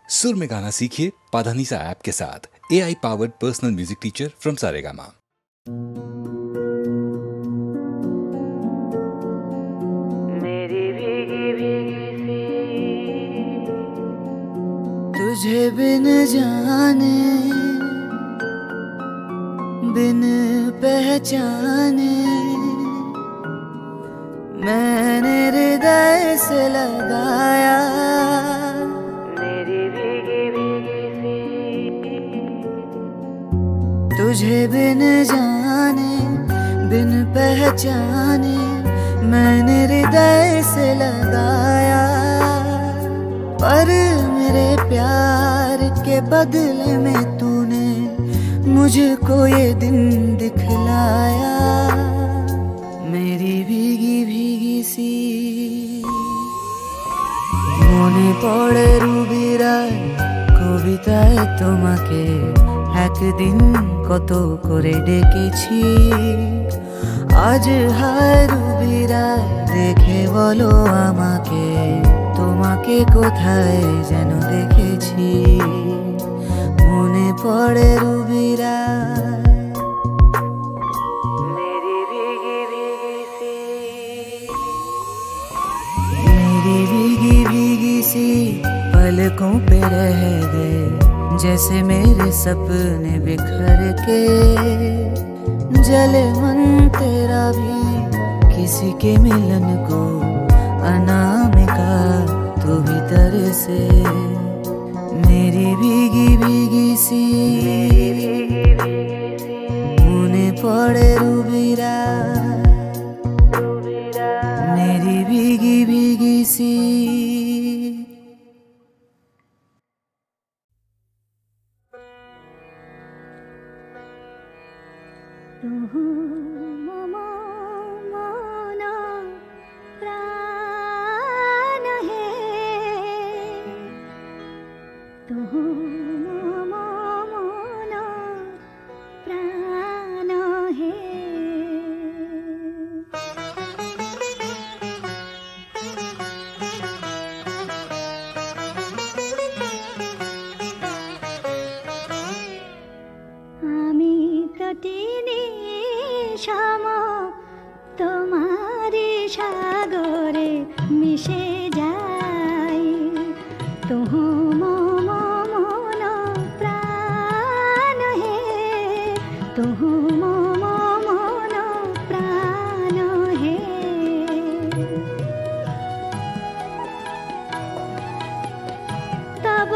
सुर में गाना सीखिए पाधानीसा ऐप के साथ। AI powered personal music teacher from Saregama. मेरी भीगी भीगी सी तुझे बिन जाने बिन पहचाने मैंने हृदय से लगाया। मेरी भीगी भीगी सी तुझे बिन जाने बिन पहचाने मैंने हृदय से लगाया। पर मेरे प्यार के बदले में तूने मुझको ये दिन दिखलाया। मेरी भीगी भीगी सी মনে পড়ে রুবিরায় কবিতায় তোমাকে একদিন কত করে ডেকেছি। আজ হায় রুবিরায় দেখে বলো আমাকে তোমাকে কোথায় যেন দেখেছি। মনে পড়ে রুবিরায় मेरी भीगी भीगी सी मेरी भीगी भीगी सी पलकों पे रह गए जैसे मेरे सपने बिखर के। जले मन तेरा भी किसी के मिलन को अनामिका तू भीतर से। मेरी भीगी भीगी सी মনে পড়ে রুবিরা मेरी भीगी भीगी सी। তোমারি সাগরে মিশে যাই তুম মন প্রাণ হে তুম মন প্রাণ হে। তব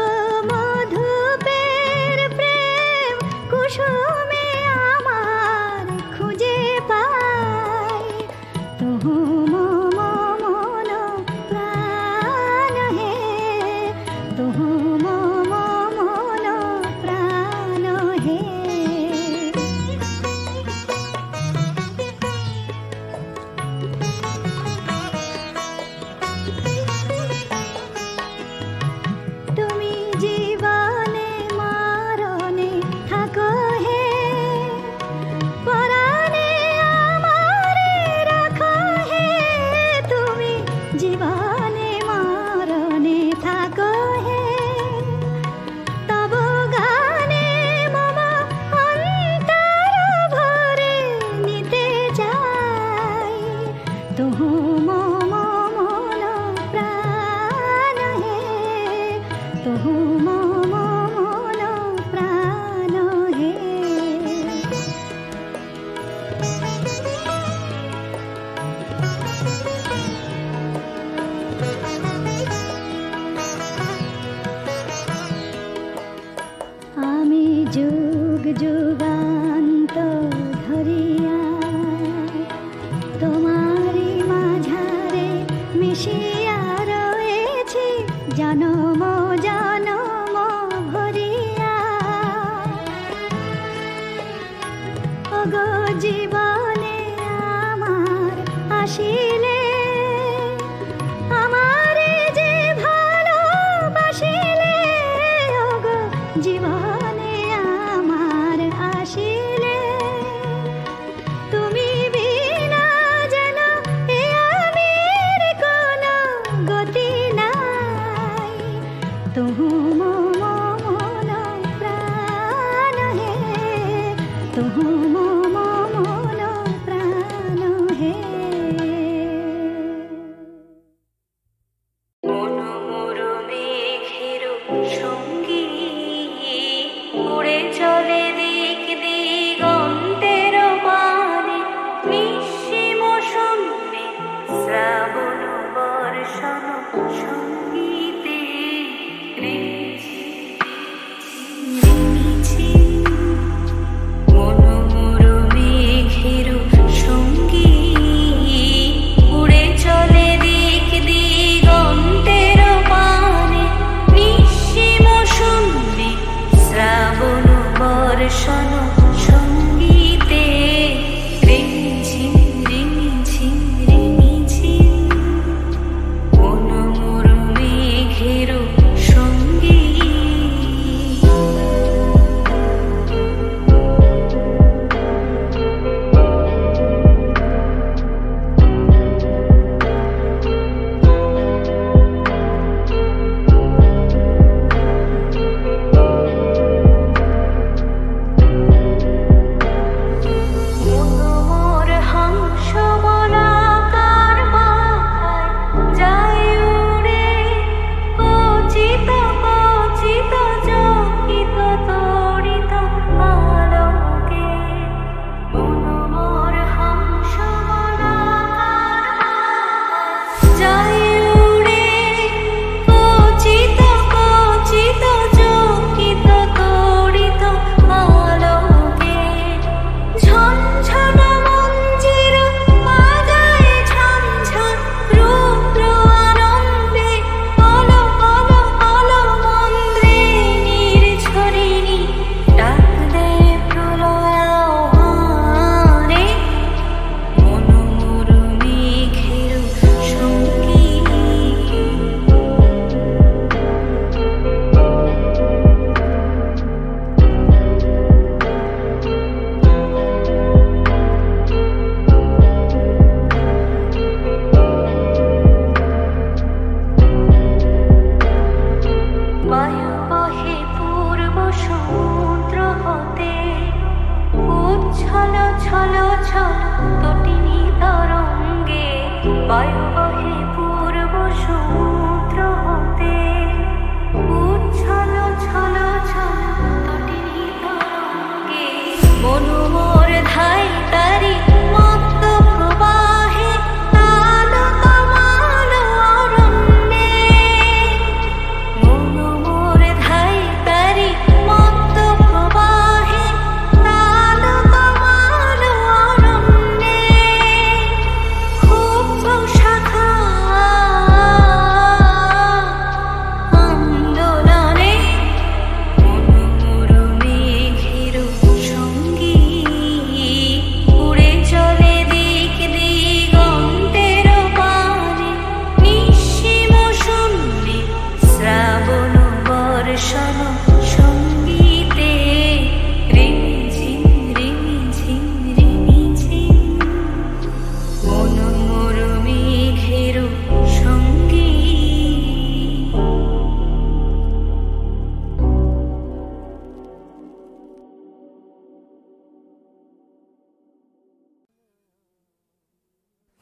মধুপের প্রেম কুসুমে আমার খুঁজে পাই তুম মন প্রাণ হে তুম মন প্রাণ হে। তুমি জীবনে মরণে থাকো হে পরাণে আমারে রাখো হে। তুমি জীবনে মরণে থাকো হে তব গানে মম অন্তর ভরে নিতে চাই তুম মন প্রাণ হে তুম মন প্রাণ হে। আমি যুগ যুগান্ত ধরিয়া তোমারি মাঝারে মিশিয়া রয়েছি জনম জনম ভরিয়া। ওগো জীবনে আমার আসিলে আমারে যে ভালোবাসিলে ওগো জীবনে আমার আসিলে তুমি বিনা যেন এ আমির কোনো গতি নাই তুম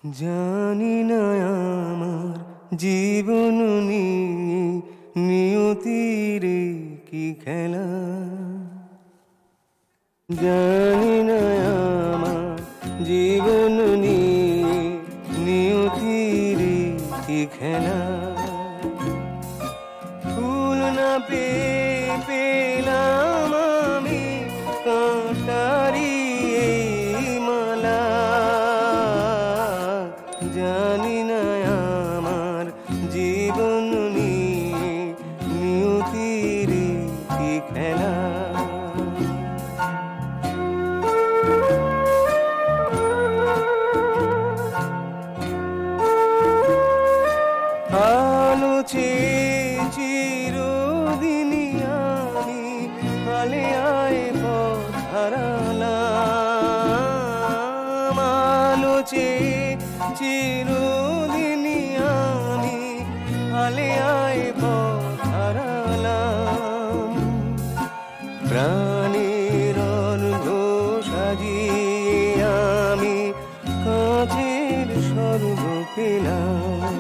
জানি না আমার জীবন নিয়ে নিয়তির কি খেলা, জানি না আমার জীবন নিয়ে নিয়তির কি খেলা। ফুল না পেলাম আমি কাঁটারি মালা, জানি না আমার জীবন নিয়ে নিয়তির কি খেলা। আলো চিরদিনই আমি আলেয়ায় পথ হারালাম, আলো চিরদিনই আমি আলেয়ায় পথ হারালাম। প্রাণের অর্ঘ সাজিয়ে আমি কাঁচের স্বর্গ পেলাম।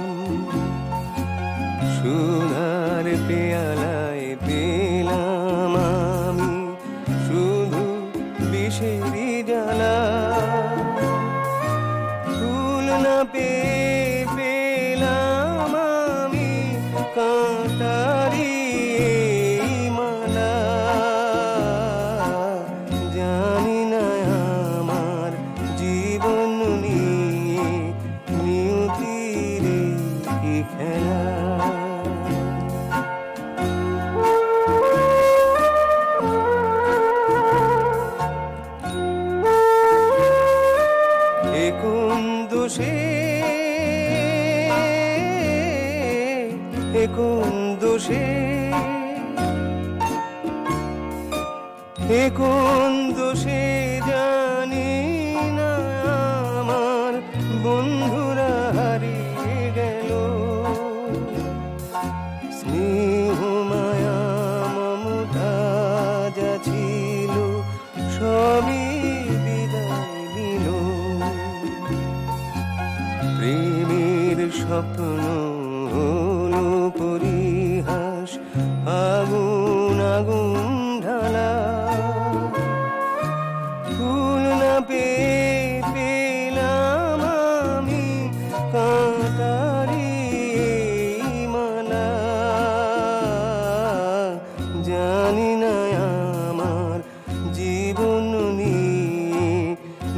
সুধার পেয়ালায় পেলাম আমি শুধু বিষেরই জ্বালা। ফুল না পেয়ে পেলাম আমি কাঁটারি মালা। জানি না আমার জীবন নিয়ে নিয়তির কি খেলা। কোন দোষে কোন দোষে কোন দোষে জানি না আমার বন্ধুরা হারিয়ে গেল। স্নেহ মায়া মমতা যা ছিল সবই বিদায় নিল। প্রেমের স্বপ্ন হলো পরিহাস, আগুন আগুন ঢালা। ফুল না পেয়ে পেলাম আমি কাঁটারি মালা। জানি না আমার জীবন নিয়ে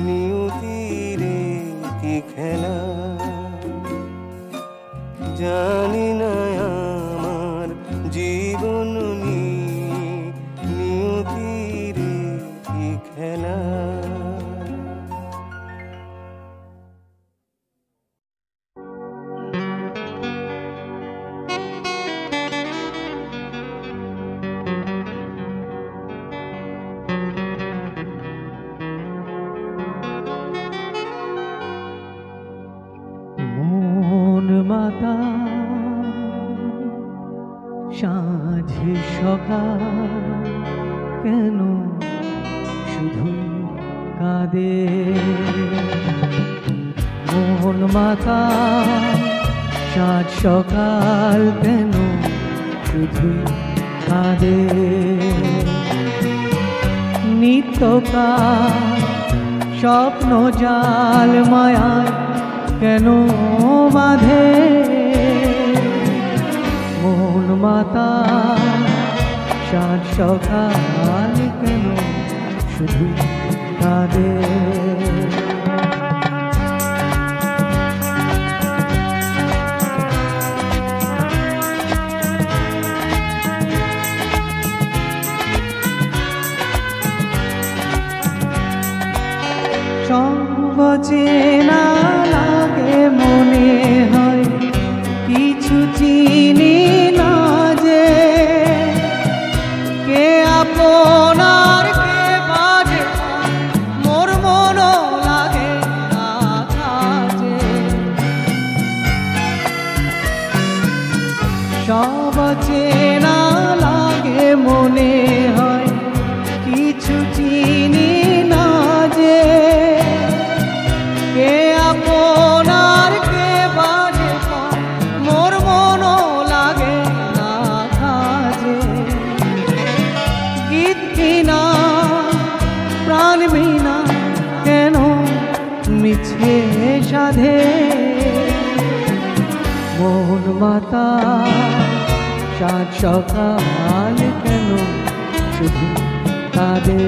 নিয়তির কি খেলা। জানি না আমার জীবন নিয়ে নিয়তির কি খেলা। মন মাতা সাঁঝে সকাল কেন শুধু কাঁদে। মন মাতা সাঁঝ সকাল কেন শুধু কাঁদে। নিত্যকাল স্বপ্ন জাল মায়ায় কেন বাঁধে। মন মাতা সাঁঝ সকাল কেন শুধু কাঁদে। সব চেনা লাগে মনে হয় কিছু চিনি না যে। কে আপনার কে বাজে মোর মন লাগে না কাজে। সব চেনা লাগে মনে হয় কিছু চিনি না যে। কে আপনার কে বাজে মোর মন লাগে না কাজে। গীত কিনা প্রাণ বিনা কেন মিছে সাধে। মন মাতা সাঁঝ সকাল কেন শুধু কাঁদে।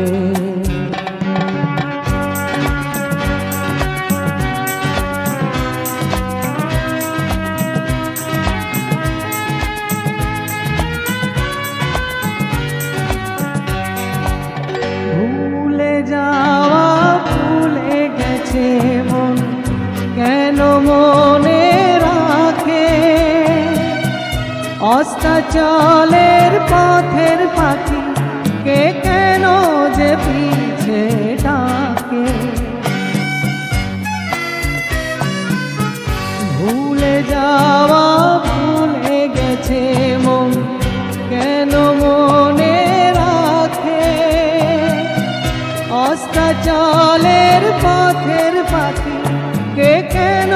ভুলে যাওয়া ভুলে গেছে মন কেন মনে রাখে। অস্তাচলের পথের পাখি কে কেন যে পিছে ডাকে। ভুলে যাওয়া ভুলে গেছে মন কেন মনে রাখে। চলের পথের পাখি কে কেন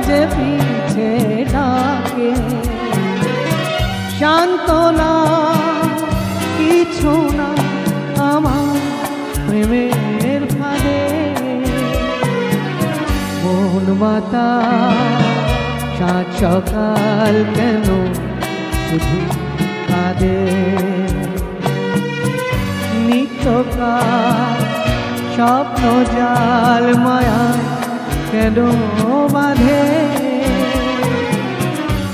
যে পিছে ডাকে সান্ত্বনা কিছু না আমার প্রেমের ফাঁদে মন মাতা সাত সকাল কেন শুধু কাঁদে নিত্যকাল স্বপ্ন জাল মায়া কেন বাঁধে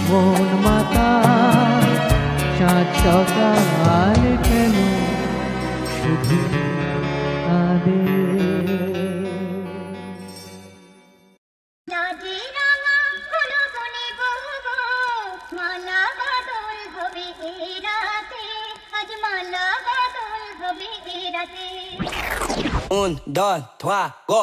মন মাতা সাত সকাল কেন শুধু কাঁদে Un, dos, trois, go!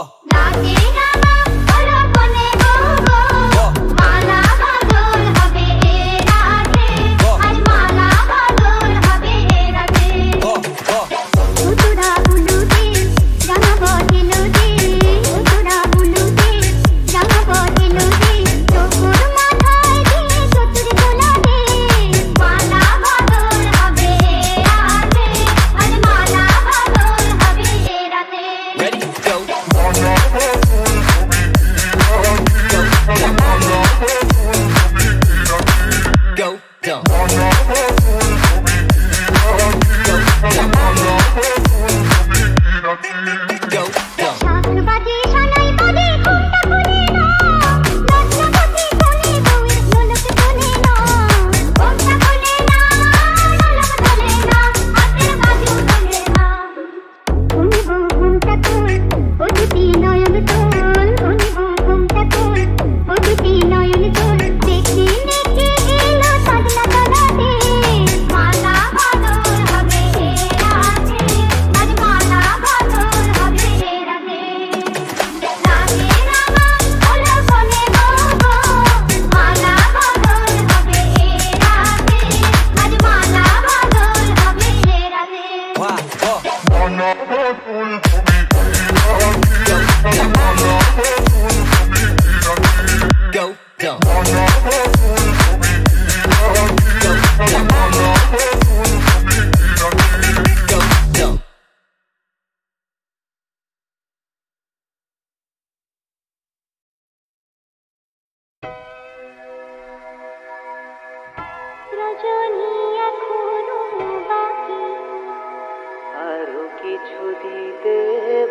আরো কিছু দিতে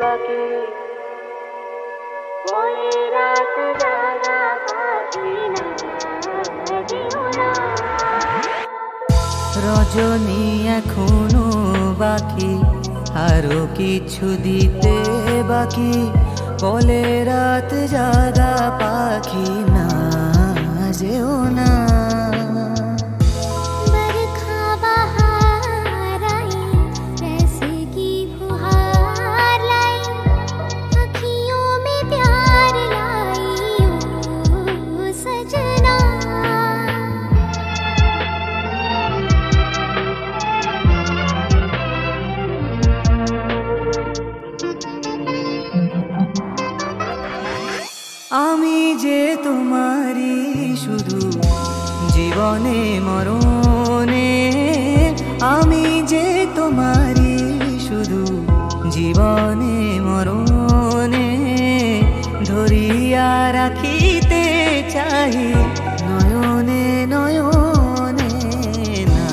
বাকি পরে রাত জাগা পাবি না দিও না রজনী এখনো বাকি আরো কিছু দিতে বাকি বলে রাত জাগা পাখি না যেও না আমি যে তোমারি শুধু জীবনে মরণে আমি যে তোমারি শুধু জীবনে মরণে ধরিয়া রাখিতে চাই নয়নে নয়নে না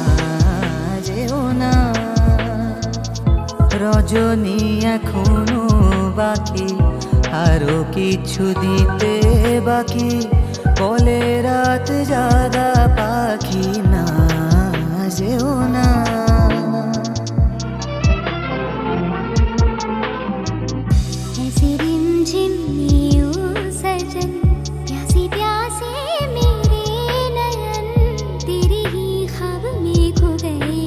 যেও না রজনী এখনো বাকি আরো কিছু দিতে বাকি বলে রাত জাগা পাখি না যেও না ऐसी रिमझिम यूं सजन प्यासे प्यासे मेरे नयन तेरे ही ख्वाब में खो गए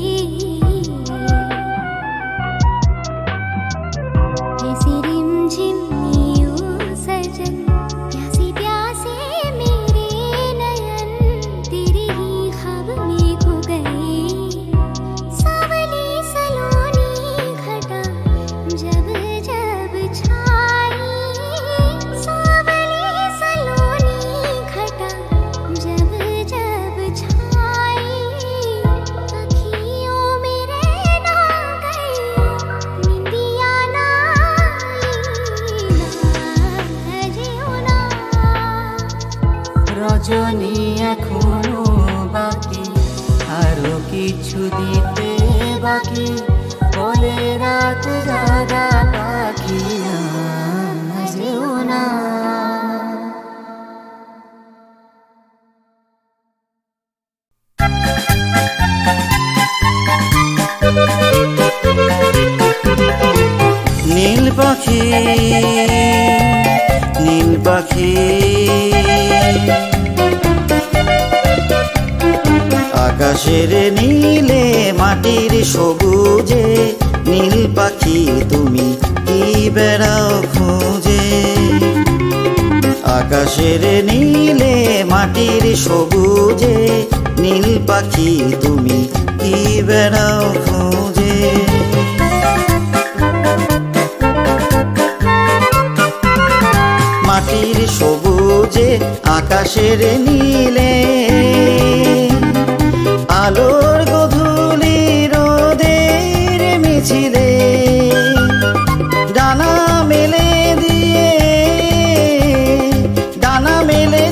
ऐसी रिमझिम এখনো বাকি, আরো কিছু দিতে বাকি, বলে রাত জাগা পাখি না যেও না। নীল পাখি নীল পাখি আকাশের নীলে মাটির সবুজে, নীল পাখি তুমি কি বেড়াও খুঁজে। আকাশের নীলে মাটির সবুজে, নীল পাখি তুমি কি বেড়াও খুঁজে। মাটির সবুজে আকাশের নীলে, আলোর গধূলি রোদের মিছিলে, ডানা মেলে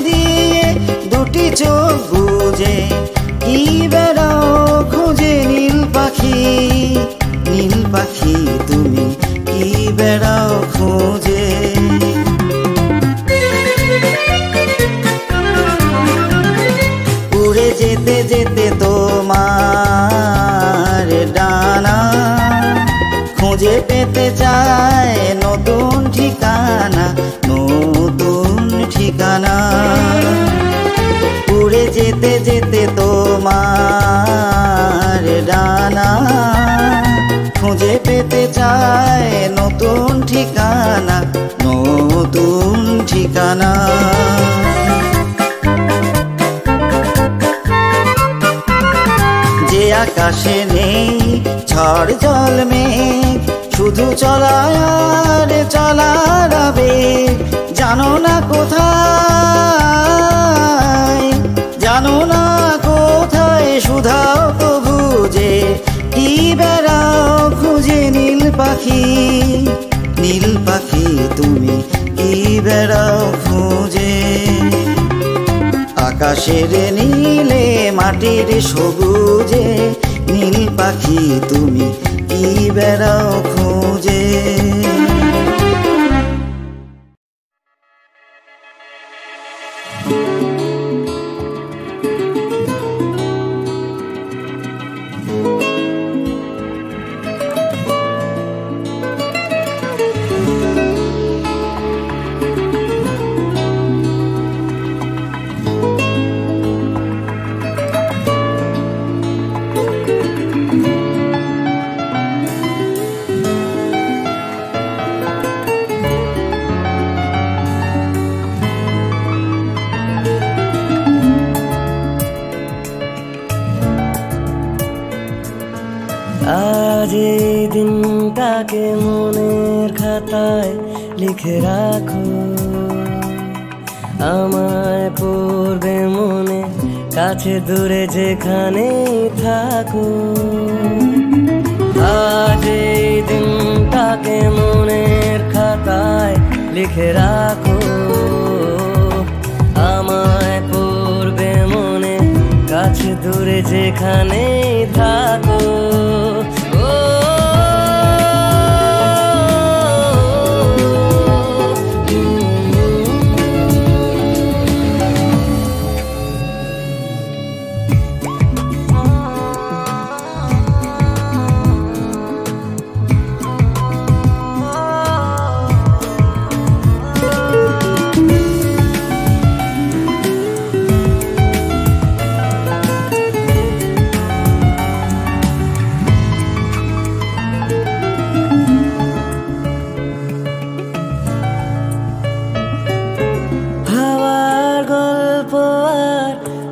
দিয়ে দুটি চোখ বুজে, কি বেড়াও খুঁজে নীল পাখি, নীল পাখি তুমি কি বেড়াও খুঁজে। উড়ে যেতে যেতে তোমার ডানা, খুঁজে পেতে চায় নতুন ঠিকানা, নতুন ঠিকানা। উড়ে যেতে যেতে তোমার ডানা, খুঁজে পেতে চায় নতুন ঠিকানা, নতুন ঠিকানা। যে আকাশে নেই ঝড় জল মেঘ, শুধু চলার আর চলার আবেগ, জানো না কোথায়, জানো না কোথায় শুধাও তো বুঝে, কি বেড়াও খুঁজে নীল পাখি, নীল পাখি তুমি কি বেড়াও খুঁজে। আকাশের নীলে মাটির সবুজে, নীল পাখি তুমি কি বেড়াও খুঁজে। আজ এই দিনটাকে মনের খাতায় লিখে রাখো, আমায় পড়বে মনে, কাছে দূরে যেখানেই থাকো। আজ এই দিনটাকে মনের খাতায় লিখে রাখো, আমায় পড়বে মনে, কাছে দূরে যেখানেই থাকো।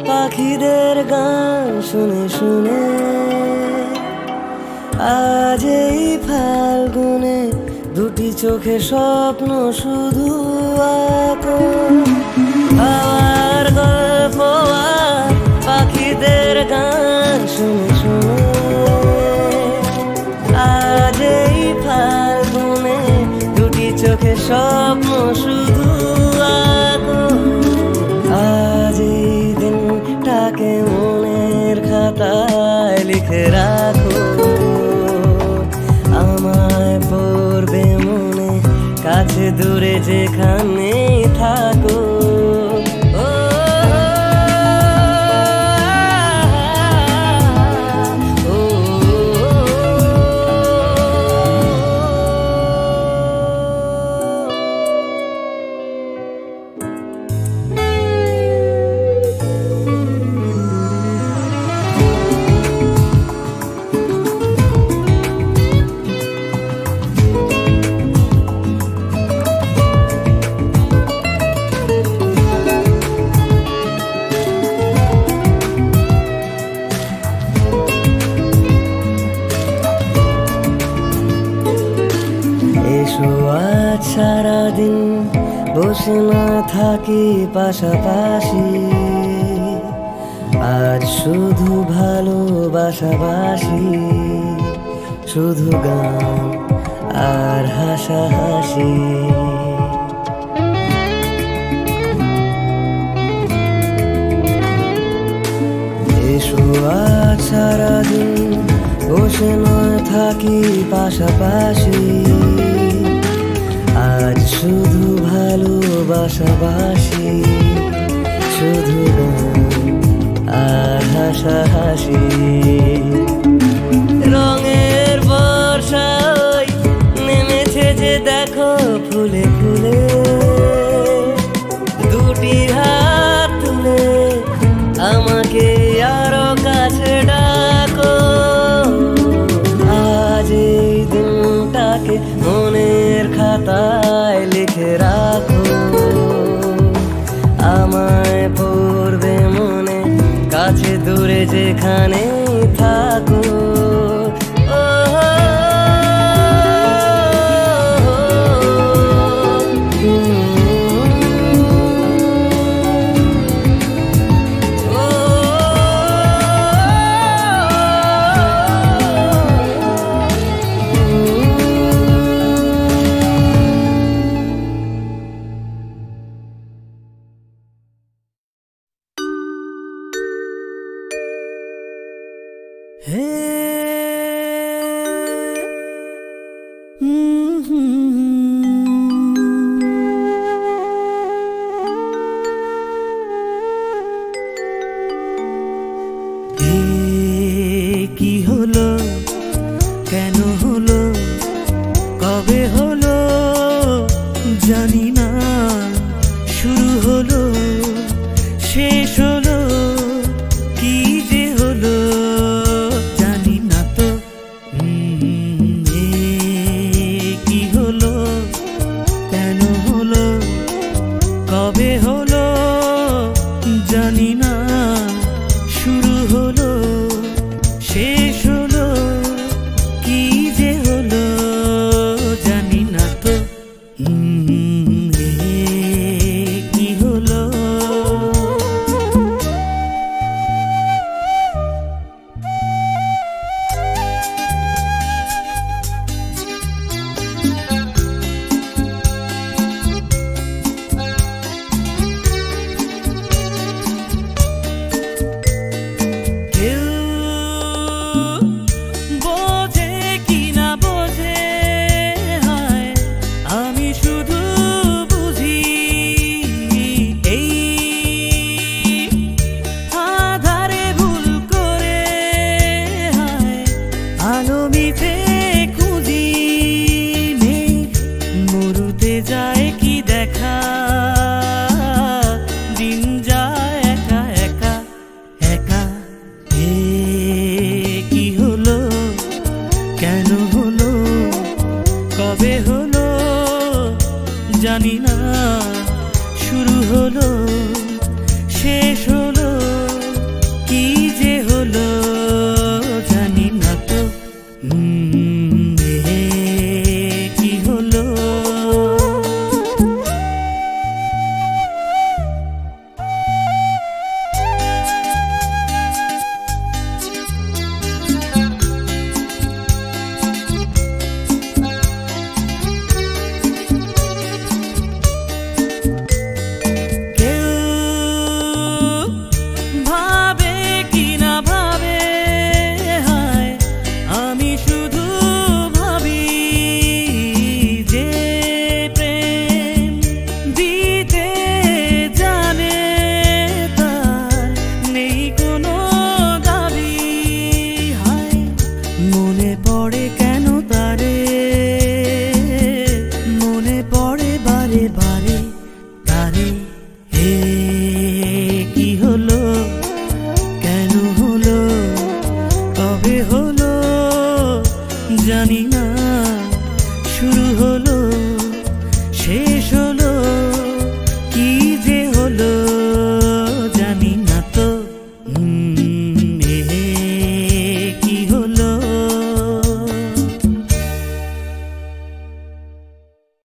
পাখিদের গান শুনে শুনে আজ এই ফাল্গুনে দুটি চোখে স্বপ্ন শুধু আঁকো। আমার গল্প আর পাখিদের গান শুনে শুনে আজ এই ফাল্গুনে দুটি চোখে স্বপ্ন শুধু আঁকো। আজ এই দিন যেখানে থাকো। সারাদিন বসে না থাকি পাশাপাশি, আর শুধু ভালোবাসাবাসি, শুধু গান আর হাসাহাসি। এসো আজ সারাদিন বসে না থাকি পাশাপাশি, আজ শুধু ভালোবাসাবাসি, শুধু আর হাসাহাসি। রঙের বর্ষায় নেমেছে যে দেখো ফুলে ফুলে, দুটি হাত তুলে আমাকে আরো কাছে ডাকো। আজ এই দিনটাকে মনের খাতায় লিখে রাখো, আমায় পড়বে মনে কাছে দূরে যেখানে থাকো। কি হলো, কেন হলো, কবে হলো জানি না, শুরু হলো শেষ হলো, কি যে হলো জানি না তো। কি হলো, কেন হলো, কবে হলো জানি না, শুরু হলো শেষ হলো, কি যে হলো জানি না তো। কি হলো, জানি না, শুরু হলো শেষ হলো, কি যে হলো জানি না তো। কি হলো, শুধু ভাবি যে প্রেম পড়ে কেন তারে, মনে পড়ে বারে বারে তারে। হে কি হলো, কেন হলো, কবে হলো জানি না।